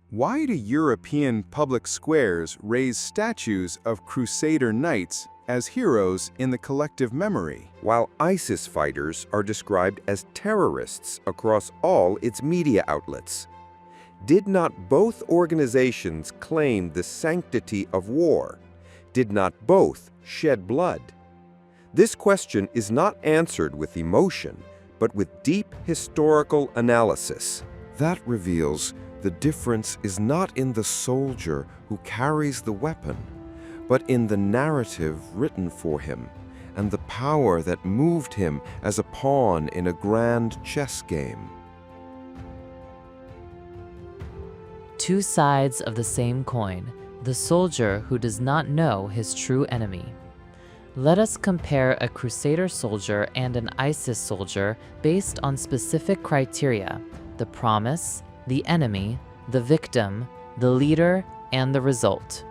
Why do European public squares raise statues of Crusader knights as heroes in the collective memory? While ISIS fighters are described as terrorists across all its media outlets. Did not both organizations claim the sanctity of war? Did not both shed blood? This question is not answered with emotion, but with deep historical analysis. That reveals the difference is not in the soldier who carries the weapon, but in the narrative written for him and the power that moved him as a pawn in a grand chess game. Two sides of the same coin, the soldier who does not know his true enemy. Let us compare a Crusader soldier and an ISIS soldier based on specific criteria: the promise, the enemy, the victim, the leader, and the result.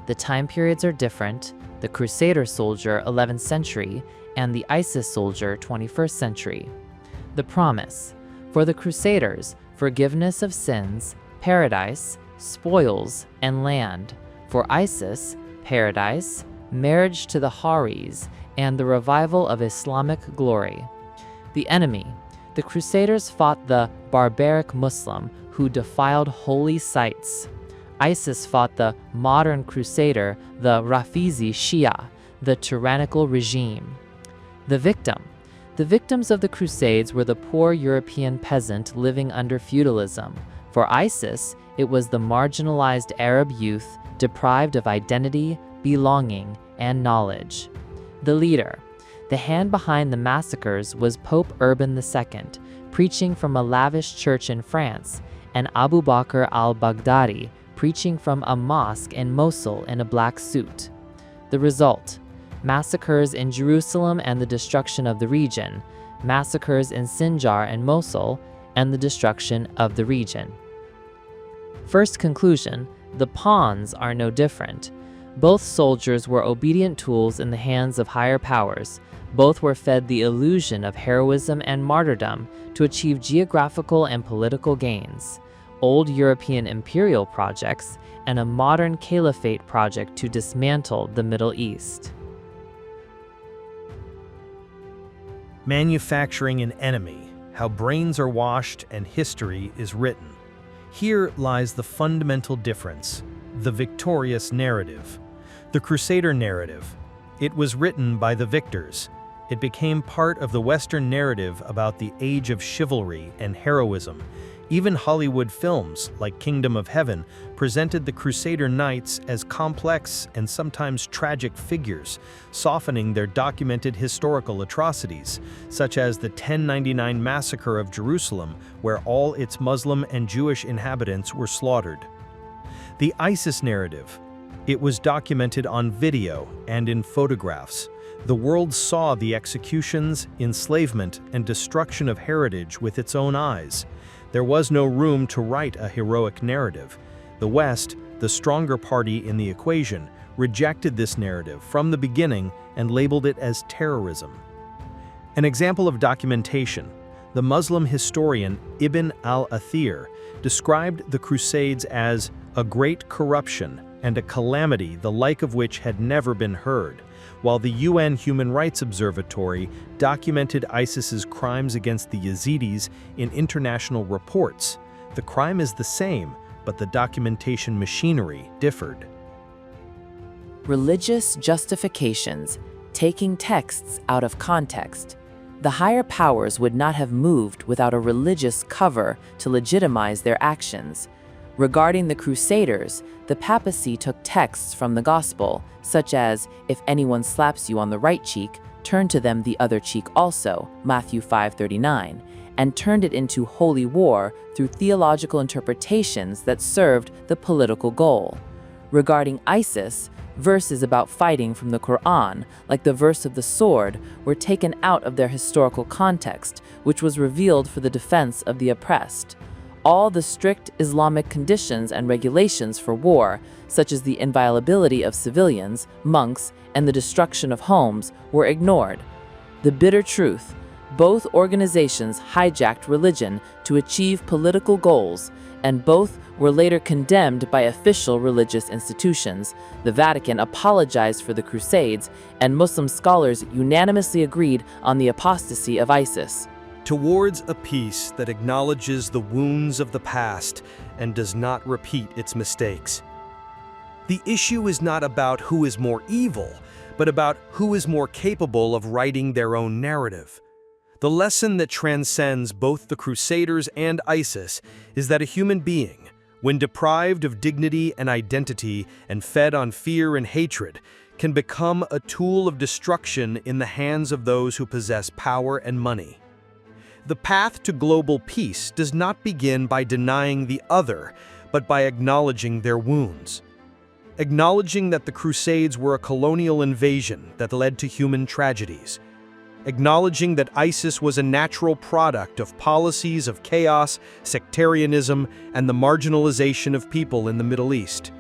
The time periods are different: the Crusader soldier 11th century and the ISIS soldier 21st century. The promise: for the Crusaders, forgiveness of sins, paradise, spoils, and land. For ISIS, paradise, marriage to the Houris, and the revival of Islamic glory. The enemy: the Crusaders fought the barbaric Muslim who defiled holy sites. ISIS fought the modern Crusader, the Rafizi Shia, the tyrannical regime. The victim: the victims of the Crusades were the poor European peasant living under feudalism. For ISIS, it was the marginalized Arab youth deprived of identity, belonging, and knowledge. The leader: the hand behind the massacres was Pope Urban II, preaching from a lavish church in France, and Abu Bakr al-Baghdadi, preaching from a mosque in Mosul in a black suit. The result: massacres in Jerusalem and the destruction of the region, massacres in Sinjar and Mosul, and the destruction of the region. First conclusion: the pawns are no different. Both soldiers were obedient tools in the hands of higher powers. Both were fed the illusion of heroism and martyrdom to achieve geographical and political gains. Old European imperial projects and a modern caliphate project to dismantle the Middle East. Manufacturing an enemy, how brains are washed and history is written. Here lies the fundamental difference: the victorious narrative. The Crusader narrative. It was written by the victors. It became part of the Western narrative about the age of chivalry and heroism. Even Hollywood films, like Kingdom of Heaven, presented the Crusader knights as complex and sometimes tragic figures, softening their documented historical atrocities, such as the 1099 massacre of Jerusalem, where all its Muslim and Jewish inhabitants were slaughtered. The ISIS narrative. It was documented on video and in photographs. The world saw the executions, enslavement, and destruction of heritage with its own eyes. There was no room to write a heroic narrative. The West, the stronger party in the equation, rejected this narrative from the beginning and labeled it as terrorism. An example of documentation: the Muslim historian Ibn al-Athir described the Crusades as a great corruption and a calamity the like of which had never been heard, while the UN Human Rights Observatory documented ISIS's crimes against the Yazidis in international reports. The crime is the same, but the documentation machinery differed. Religious justifications, taking texts out of context. The higher powers would not have moved without a religious cover to legitimize their actions. Regarding the Crusaders, the papacy took texts from the Gospel, such as, "If anyone slaps you on the right cheek, turn to them the other cheek also," Matthew 5:39, and turned it into holy war through theological interpretations that served the political goal. Regarding ISIS, verses about fighting from the Quran, like the verse of the sword, were taken out of their historical context, which was revealed for the defense of the oppressed. All the strict Islamic conditions and regulations for war, such as the inviolability of civilians, monks, and the destruction of homes, were ignored. The bitter truth: both organizations hijacked religion to achieve political goals, and both were later condemned by official religious institutions. The Vatican apologized for the Crusades, and Muslim scholars unanimously agreed on the apostasy of ISIS. Towards a peace that acknowledges the wounds of the past and does not repeat its mistakes. The issue is not about who is more evil, but about who is more capable of writing their own narrative. The lesson that transcends both the Crusaders and ISIS is that a human being, when deprived of dignity and identity and fed on fear and hatred, can become a tool of destruction in the hands of those who possess power and money. The path to global peace does not begin by denying the other, but by acknowledging their wounds. Acknowledging that the Crusades were a colonial invasion that led to human tragedies. Acknowledging that ISIS was a natural product of policies of chaos, sectarianism, and the marginalization of people in the Middle East.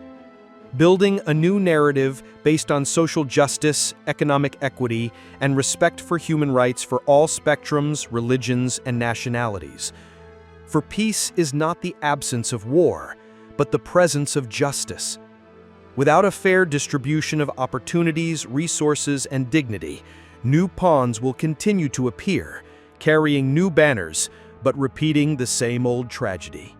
Building a new narrative based on social justice, economic equity, and respect for human rights for all spectrums, religions, and nationalities. For peace is not the absence of war, but the presence of justice. Without a fair distribution of opportunities, resources, and dignity, new pawns will continue to appear, carrying new banners, but repeating the same old tragedy.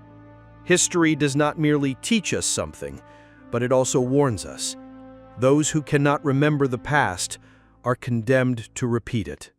History does not merely teach us something, but it also warns us. Those who cannot remember the past are condemned to repeat it.